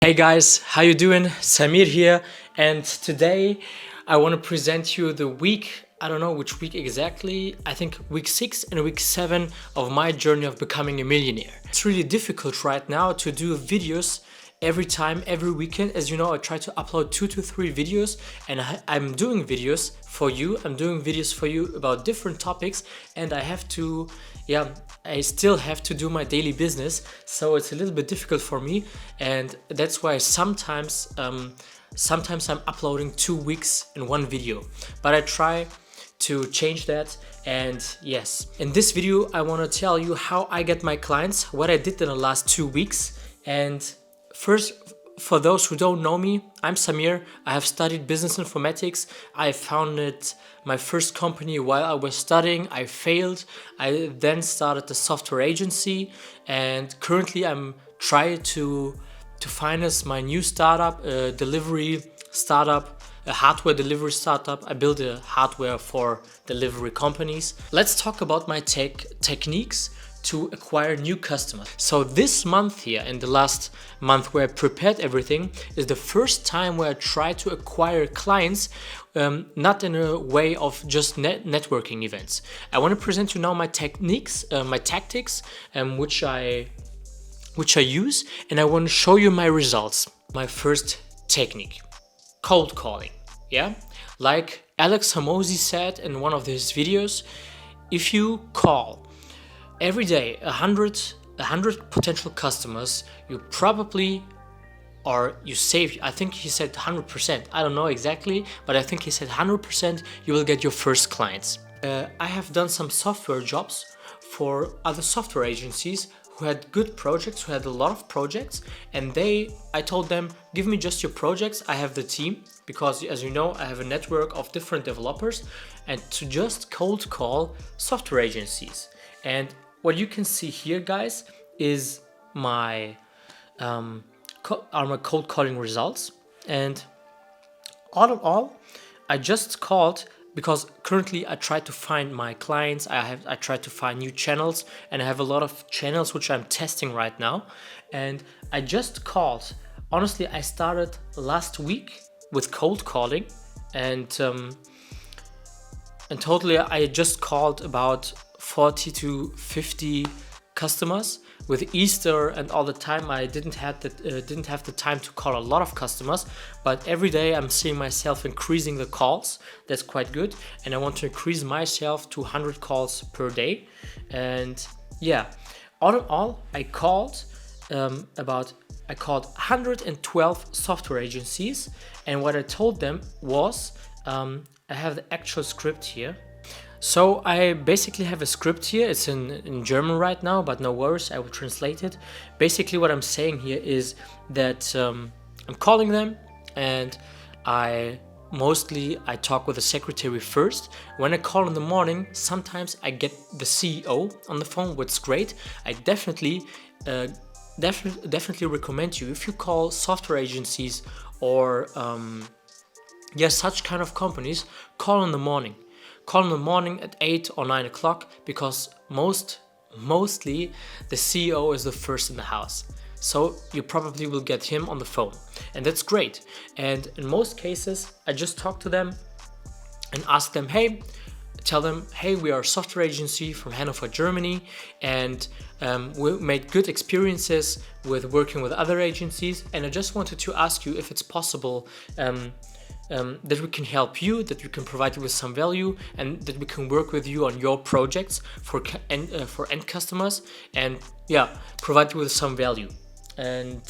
Hey guys, how you doing? Samir here, and today I want to present you the week, I don't know which week exactly, I think week 6 and week 7 of my journey of becoming a millionaire. It's really difficult right now to do videos every time, every weekend. As you know, I try to upload 2 to 3 videos, and I'm doing videos for you. I'm doing videos for you about different topics, and I still have to do my daily business, so it's a little bit difficult for me, and that's why sometimes I'm uploading 2 weeks in one video, but I try to change that. And yes, in this video I want to tell you how I get my clients, what I did in the last 2 weeks. And first, for those who don't know me, I'm Samir. I have studied business informatics. I founded my first company while I was studying. I failed. I then started a software agency, and currently I'm trying to finance my new startup, a delivery startup, a hardware delivery startup. I build a hardware for delivery companies. Let's talk about my techniques to acquire new customers. So this month here, in the last month where I prepared everything, is the first time where I try to acquire clients, not in a way of just networking events. I want to present you now my techniques, my tactics, which I use, and I want to show you my results. My first technique, cold calling. Yeah, like Alex Hormozi said in one of his videos, if you call every day 100 potential customers, you probably, or you save, I think he said 100%, I don't know exactly, but I think he said 100% you will get your first clients. I have done some software jobs for other software agencies who had good projects, who had a lot of projects, and I told them, give me just your projects, I have the team, because as you know, I have a network of different developers, and to just cold call software agencies. And what you can see here, guys, is my cold calling results. And all in all, I just called because currently I try to find my clients. I try to find new channels, and I have a lot of channels which I'm testing right now. And I just called. Honestly, I started last week with cold calling, and totally I just called about 40 to 50 customers. With Easter and all the time, I didn't have the time to call a lot of customers, but every day I'm seeing myself increasing the calls. That's quite good, and I want to increase myself to 100 calls per day. And yeah, all in all, I called 112 software agencies, and what I told them was, I have the actual script here. So I basically have a script here. It's in German right now, but no worries, I will translate it. Basically what I'm saying here is that I'm calling them, and I talk with the secretary first. When I call in the morning, sometimes I get the CEO on the phone, which is great. I definitely recommend you, if you call software agencies or such kind of companies, call in the morning. Call in the morning at 8 or 9 o'clock, because mostly the CEO is the first in the house. So you probably will get him on the phone, and that's great. And in most cases, I just talk to them and tell them, hey, we are a software agency from Hanover, Germany, and we made good experiences with working with other agencies, and I just wanted to ask you if it's possible that we can help you, that we can provide you with some value, and that we can work with you on your projects for end customers, and provide you with some value. And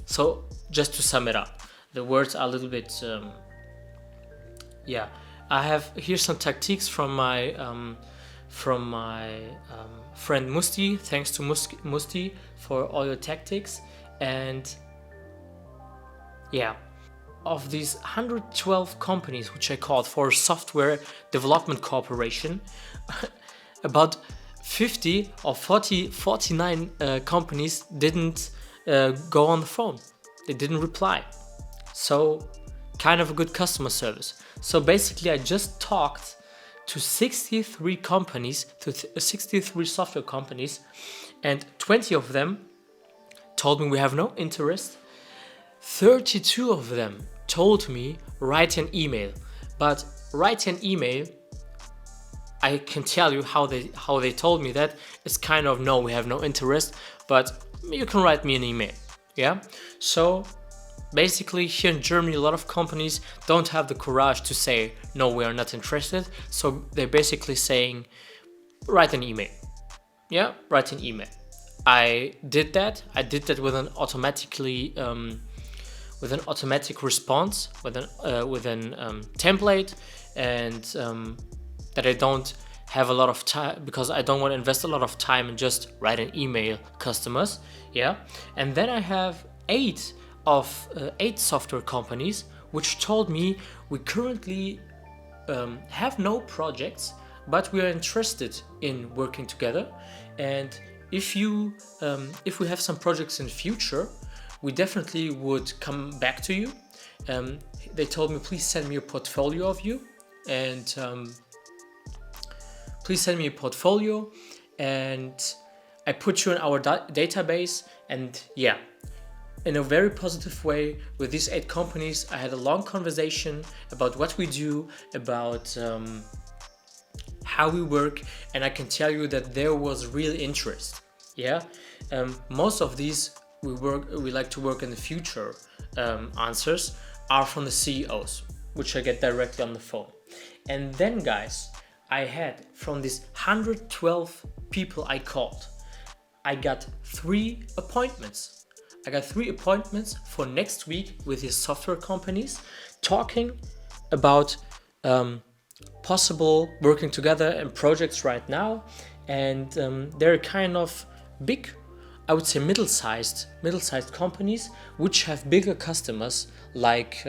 so just to sum it up, the words are a little bit I have here some tactics from my friend Musti. Thanks to Musti for all your tactics. And of these 112 companies which I called for software development corporation, about 50 or 49 companies didn't go on the phone. They didn't reply. So kind of a good customer service. So basically I just talked to 63 companies, 63 software companies, and 20 of them told me we have no interest. 32 of them told me write an email. But write an email, I can tell you how they told me that. It's kind of, no, we have no interest, but you can write me an email. Yeah. So basically here in Germany, a lot of companies don't have the courage to say, no, we are not interested. So they're basically saying, write an email. Yeah, write an email. I did that with an automatic response, with an template, and that I don't have a lot of time, because I don't want to invest a lot of time and just write an email customers. Yeah. And then I have eight software companies which told me, we currently have no projects, but we are interested in working together, and if we have some projects in the future, we definitely would come back to you. They told me, please send me a portfolio of you, and I put you in our database. And yeah, in a very positive way, with these 8 companies, I had a long conversation about what we do, about how we work, and I can tell you that there was real interest. Yeah. Most of these we like to work in the future answers are from the CEOs, which I get directly on the phone. And then, guys, I had, from these 112 people I called, I got 3 appointments. I got 3 appointments for next week with these software companies, talking about possible working together and projects right now. And they're kind of big, I would say middle-sized companies, which have bigger customers like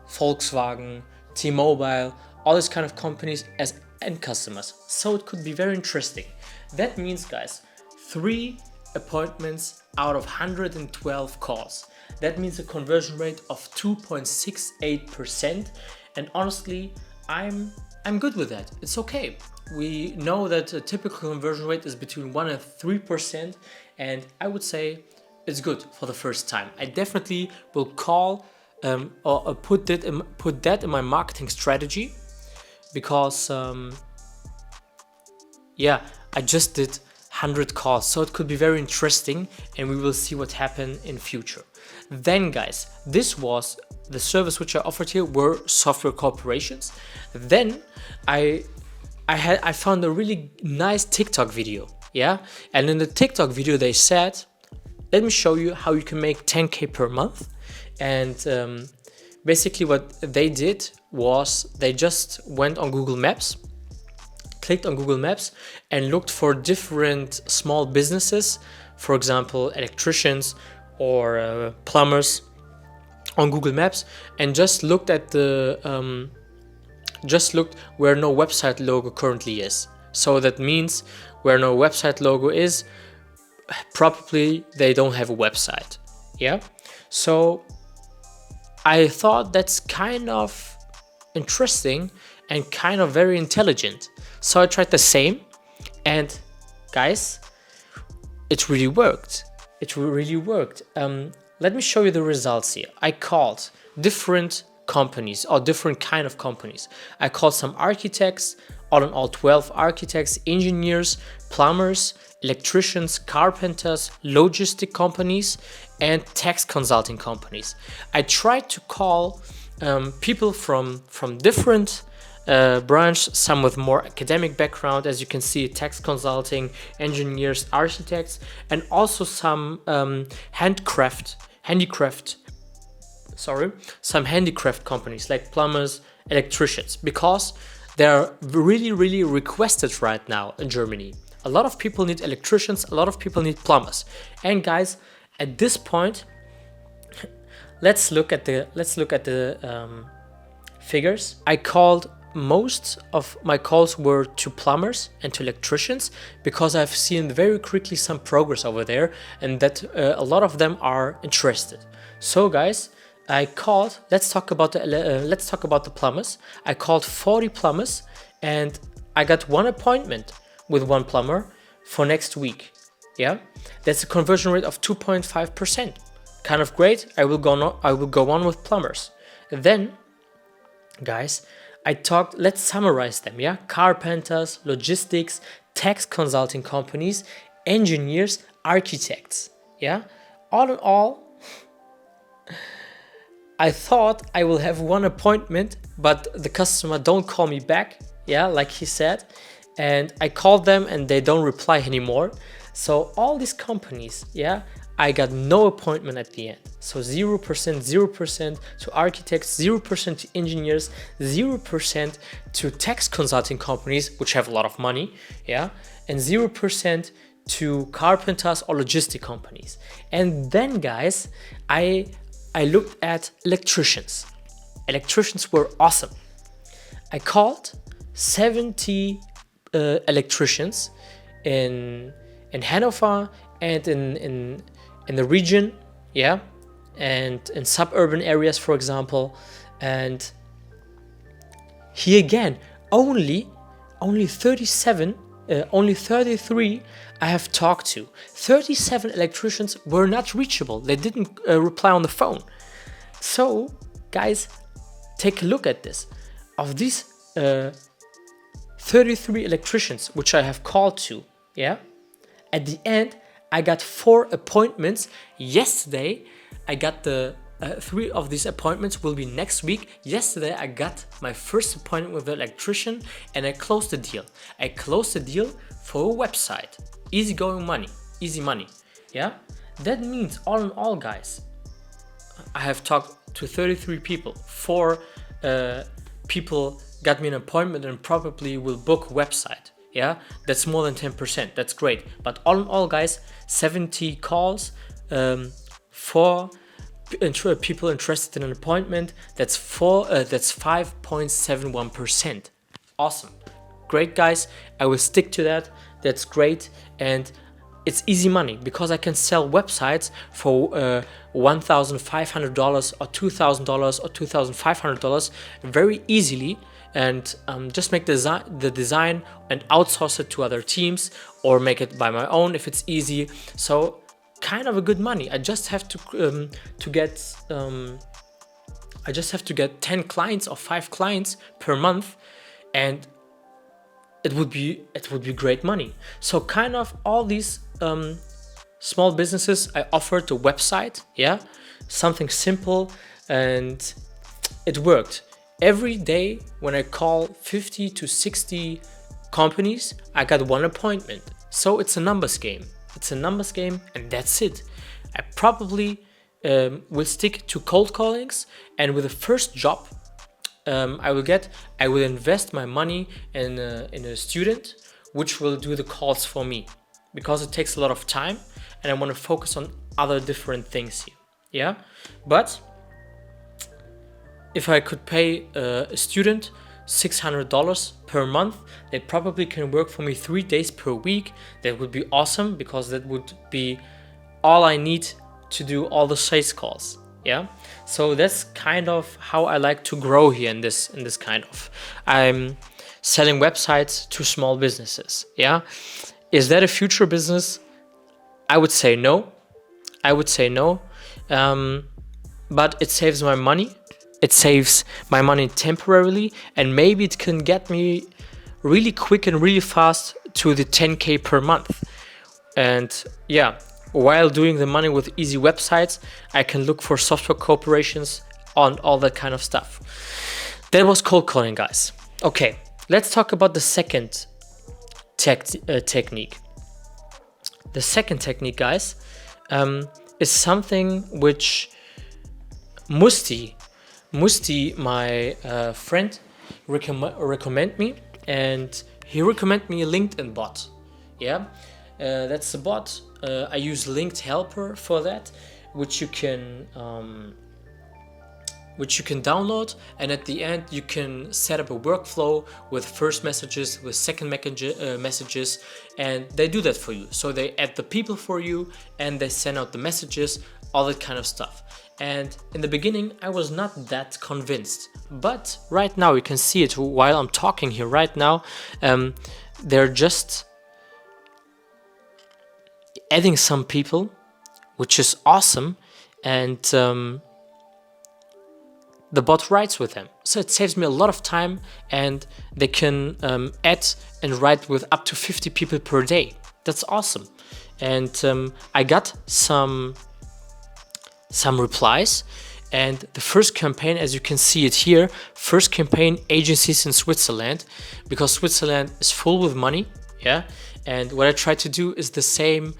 Volkswagen, T-Mobile, all these kind of companies as end customers. So it could be very interesting. That means, guys, 3 appointments out of 112 calls. That means a conversion rate of 2.68%. And honestly, I'm good with that. It's okay. We know that a typical conversion rate is between 1 and 3%, and I would say it's good for the first time. I definitely will call or put that in my marketing strategy, because yeah, I just did 100 calls, so it could be very interesting, and we will see what happens in future. Then, guys, this was the service which I offered here, were software corporations. Then I found a really nice TikTok video. Yeah. And in the TikTok video, they said, let me show you how you can make 10K per month. And basically what they did was they just went on Google Maps, clicked on Google Maps, and looked for different small businesses, for example, electricians or plumbers, on Google Maps, and just looked at where no website logo currently is. So that means where no website logo is, probably they don't have a website. Yeah. So I thought that's kind of interesting and kind of very intelligent. So I tried the same, and guys, it really worked. Let me show you the results here. I called different companies, or different kind of companies. I called some architects, all in all 12 architects, engineers, plumbers, electricians, carpenters, logistic companies, and tax consulting companies. I tried to call people from different branch, some with more academic background, as you can see, tax consulting, engineers, architects, and also some handicraft companies like plumbers, electricians, because they're really requested right now in Germany. A lot of people need electricians, a lot of people need plumbers. And guys, at this point, let's look at the figures. I called, most of my calls were to plumbers and to electricians, because I've seen very quickly some progress over there, and that a lot of them are interested. So guys, I called, let's talk about the plumbers. I called 40 plumbers, and I got 1 appointment with 1 plumber for next week. Yeah, that's a conversion rate of 2.5%. kind of great. I will go on with plumbers. Then, guys, let's summarize them, yeah? Carpenters, logistics, tax consulting companies, engineers, architects, yeah? All in all, I thought I will have one appointment, but the customer don't call me back, yeah, like he said. And I called them and they don't reply anymore. So all these companies, yeah, I got no appointment at the end. So 0%, 0% to architects, 0% to engineers, 0% to tax consulting companies, which have a lot of money, yeah, and 0% to carpenters or logistic companies. And then, guys, I looked at electricians. Electricians were awesome. I called 70 electricians in Hanover and in the region, yeah, and in suburban areas, for example. And here again, only 33 I have talked to. 37 electricians were not reachable. They didn't reply on the phone. So, guys, take a look at this. Of these 33 electricians which I have called to, yeah, at the end I got 4 appointments. Yesterday I got the 3 of these appointments will be next week. Yesterday I got my first appointment with the electrician and I closed the deal. I closed the deal for a website. Easy money, yeah. That means all in all, guys, I have talked to 33 people. 4 people got me an appointment and probably will book a website. Yeah, that's more than 10%. That's great. But all in all, guys, 70 calls, 4 people interested in an appointment. That's 5.71%. Awesome, great, guys. I will stick to that. That's great, and it's easy money because I can sell websites for $1,500 or $2,000 or $2,500 very easily, and just make the design and outsource it to other teams or make it by my own if it's easy. So kind of a good money. I just have to get 10 clients or 5 clients per month, and it would be great money. So kind of all these small businesses, I offered a website, yeah, something simple, and it worked. Every day when I call 50 to 60 companies, I got 1 appointment. So it's a numbers game. And that's it. I probably will stick to cold callings, and with the first job I will invest my money in a student which will do the calls for me, because it takes a lot of time and I want to focus on other different things here, yeah. But if I could pay a student $600 per month, they probably can work for me 3 days per week. That would be awesome, because that would be all I need to do all the sales calls, yeah. So that's kind of how I like to grow here in this kind of, I'm selling websites to small businesses, yeah. Is that a future business? I would say no. But it saves my money. It saves my money temporarily, and maybe it can get me really quick and really fast to the 10K per month. And yeah, while doing the money with easy websites, I can look for software corporations on all that kind of stuff. That was cold calling, guys. Okay, let's talk about the second technique. The second technique, guys, is something which Musti, my friend, recommend me, and he recommended me a LinkedIn bot. Yeah, that's a bot. I use Linked Helper for that, which you can download, and at the end you can set up a workflow with first messages, with second messages, and they do that for you. So they add the people for you, and they send out the messages, all that kind of stuff. And in the beginning I was not that convinced, but right now you can see it while I'm talking here right now. They're just adding some people, which is awesome, and the bot writes with them. So it saves me a lot of time, and they can add and write with up to 50 people per day. That's awesome. And I got some replies, and the first campaign, as you can see it here, first campaign, agencies in Switzerland, because Switzerland is full with money. Yeah. And what I try to do is the same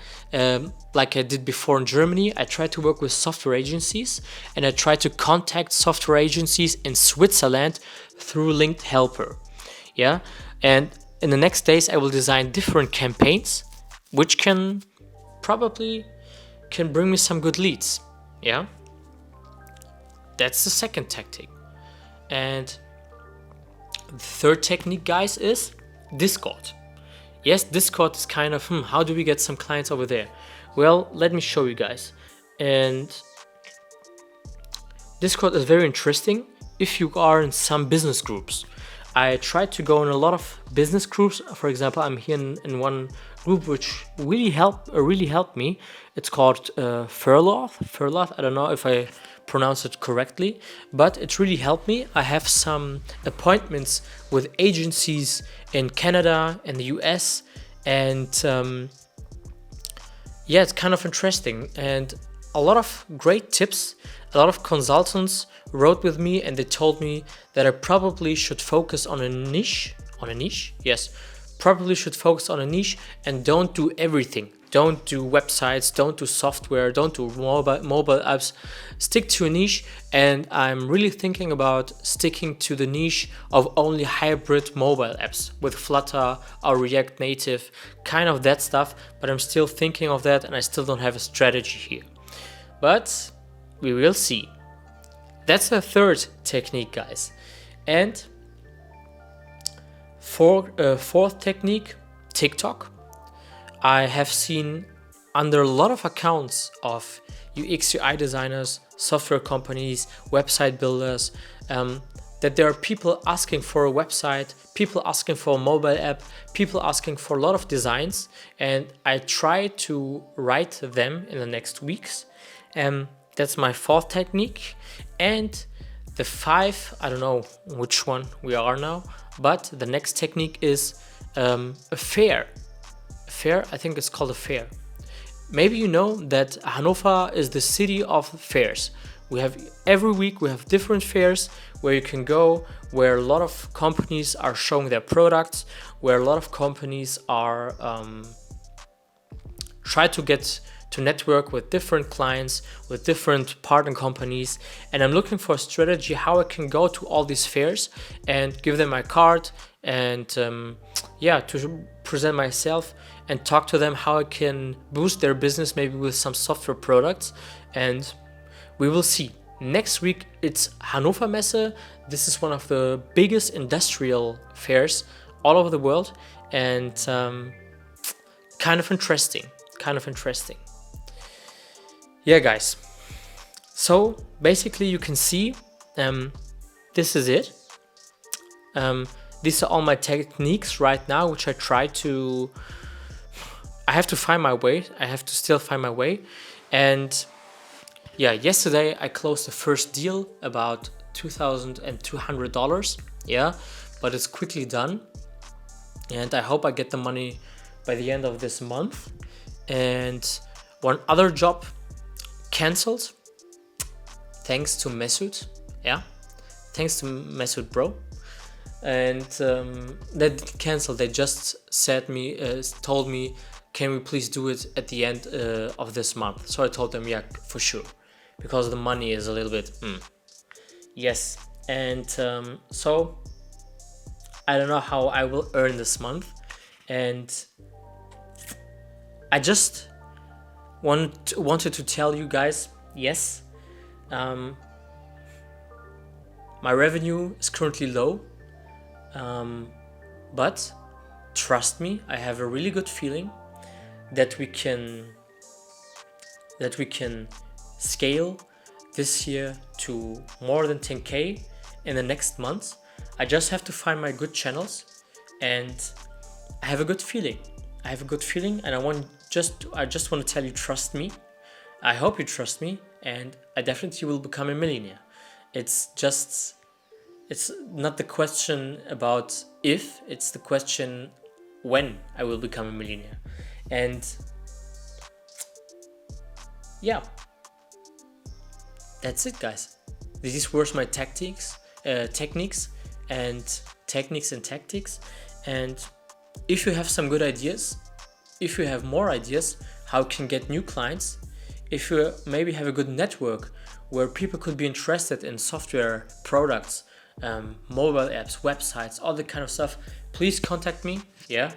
like I did before in Germany. I try to work with software agencies, and I try to contact software agencies in Switzerland through Linked Helper. Yeah. And in the next days, I will design different campaigns, which can bring me some good leads. Yeah. That's the second tactic. And the third technique, guys, is Discord. Yes, Discord is kind of, how do we get some clients over there? Well, let me show you guys. And Discord is very interesting if you are in some business groups. I try to go in a lot of business groups. For example, I'm here in one group which really helped me. It's called Furlough. I don't know if I pronounce it correctly, but it really helped me. I have some appointments with agencies in Canada and the US, and yeah, it's kind of interesting, and a lot of great tips. A lot of consultants wrote with me, and they told me that I probably should focus on a niche. Yes, probably should focus on a niche and don't do everything. Don't do websites, don't do software, don't do mobile apps. Stick to a niche, and I'm really thinking about sticking to the niche of only hybrid mobile apps with Flutter or React Native, kind of that stuff, but I'm still thinking of that, and I still don't have a strategy here. But we will see. That's the third technique, guys. And fourth technique, TikTok. I have seen under a lot of accounts of UX UI designers, software companies, website builders, that there are people asking for a website, people asking for a mobile app, people asking for a lot of designs, and I try to write them in the next weeks. That's my fourth technique. And the five, I don't know which one we are now, but the next technique is a fair. I think it's called a fair. Maybe you know that Hanover is the city of fairs. Every week we have different fairs where you can go, where a lot of companies are showing their products, where a lot of companies are try to get to network with different clients, with different partner companies. And I'm looking for a strategy how I can go to all these fairs and give them my card and to present myself and talk to them how I can boost their business, maybe with some software products. And we will see. Next week it's Hannover Messe. This is one of the biggest industrial fairs all over the world, and kind of interesting. Yeah, guys. So basically you can see this is it. These are all my techniques right now, which I have to find my way. I have to still find my way. And yeah, yesterday I closed the first deal about $2,200. Yeah, but it's quickly done. And I hope I get the money by the end of this month. And one other job cancelled, thanks to Mesut. Yeah, thanks to Mesut, bro. And they didn't cancel. They just told me, can we please do it at the end of this month? So I told them, yeah, for sure, because the money is a little bit yes. And so I don't know how I will earn this month, and I just wanted to tell you guys, yes, my revenue is currently low, but trust me, I have a really good feeling that we can scale this year to more than 10K in the next month. I just have to find my good channels, and I have a good feeling. And I just want to tell you, trust me. I hope you trust me, and I definitely will become a millionaire. It's just, it's not the question about if, it's the question when I will become a millionaire. And yeah, that's it, guys. These were my techniques and tactics. And if you have some good ideas, if you have more ideas how you can get new clients, if you maybe have a good network where people could be interested in software products, mobile apps, websites, all that kind of stuff, please contact me. Yeah,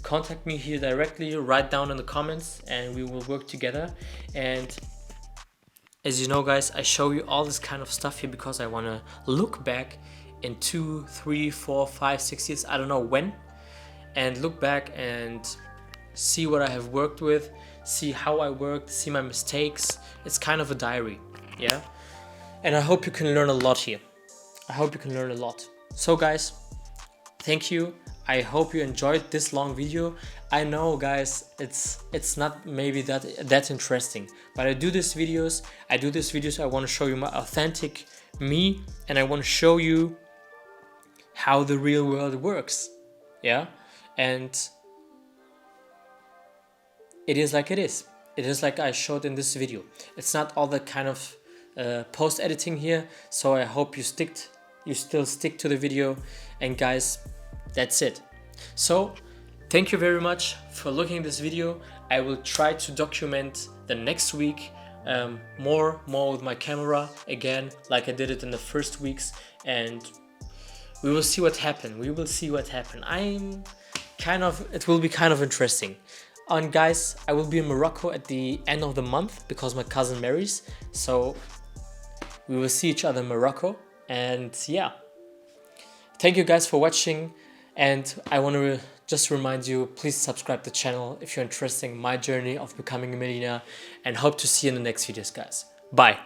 contact me here directly, write down in the comments, and we will work together. And as you know, guys, I show you all this kind of stuff here because I want to look back in 2, 3, 4, 5, 6 years, I don't know when, and look back and see what I have worked with, see how I worked, see my mistakes. It's kind of a diary, yeah? And I hope you can learn a lot here. I hope you can learn a lot. So guys, thank you. I hope you enjoyed this long video. I know, guys, it's not maybe that interesting, but I do these videos. I want to show you my authentic me, and I want to show you how the real world works. Yeah? And it is like it is. It is like I showed in this video. It's not all the kind of post editing here. So I hope you still stick to the video. And guys, that's it. So thank you very much for looking at this video. I will try to document the next week more with my camera again, like I did it in the first weeks, and we will see what happened. It will be kind of interesting. And guys, I will be in Morocco at the end of the month because my cousin marries. So we will see each other in Morocco. And yeah, thank you guys for watching. And I want to just remind you, please subscribe to the channel if you're interested in my journey of becoming a millionaire, and hope to see you in the next videos, guys. Bye.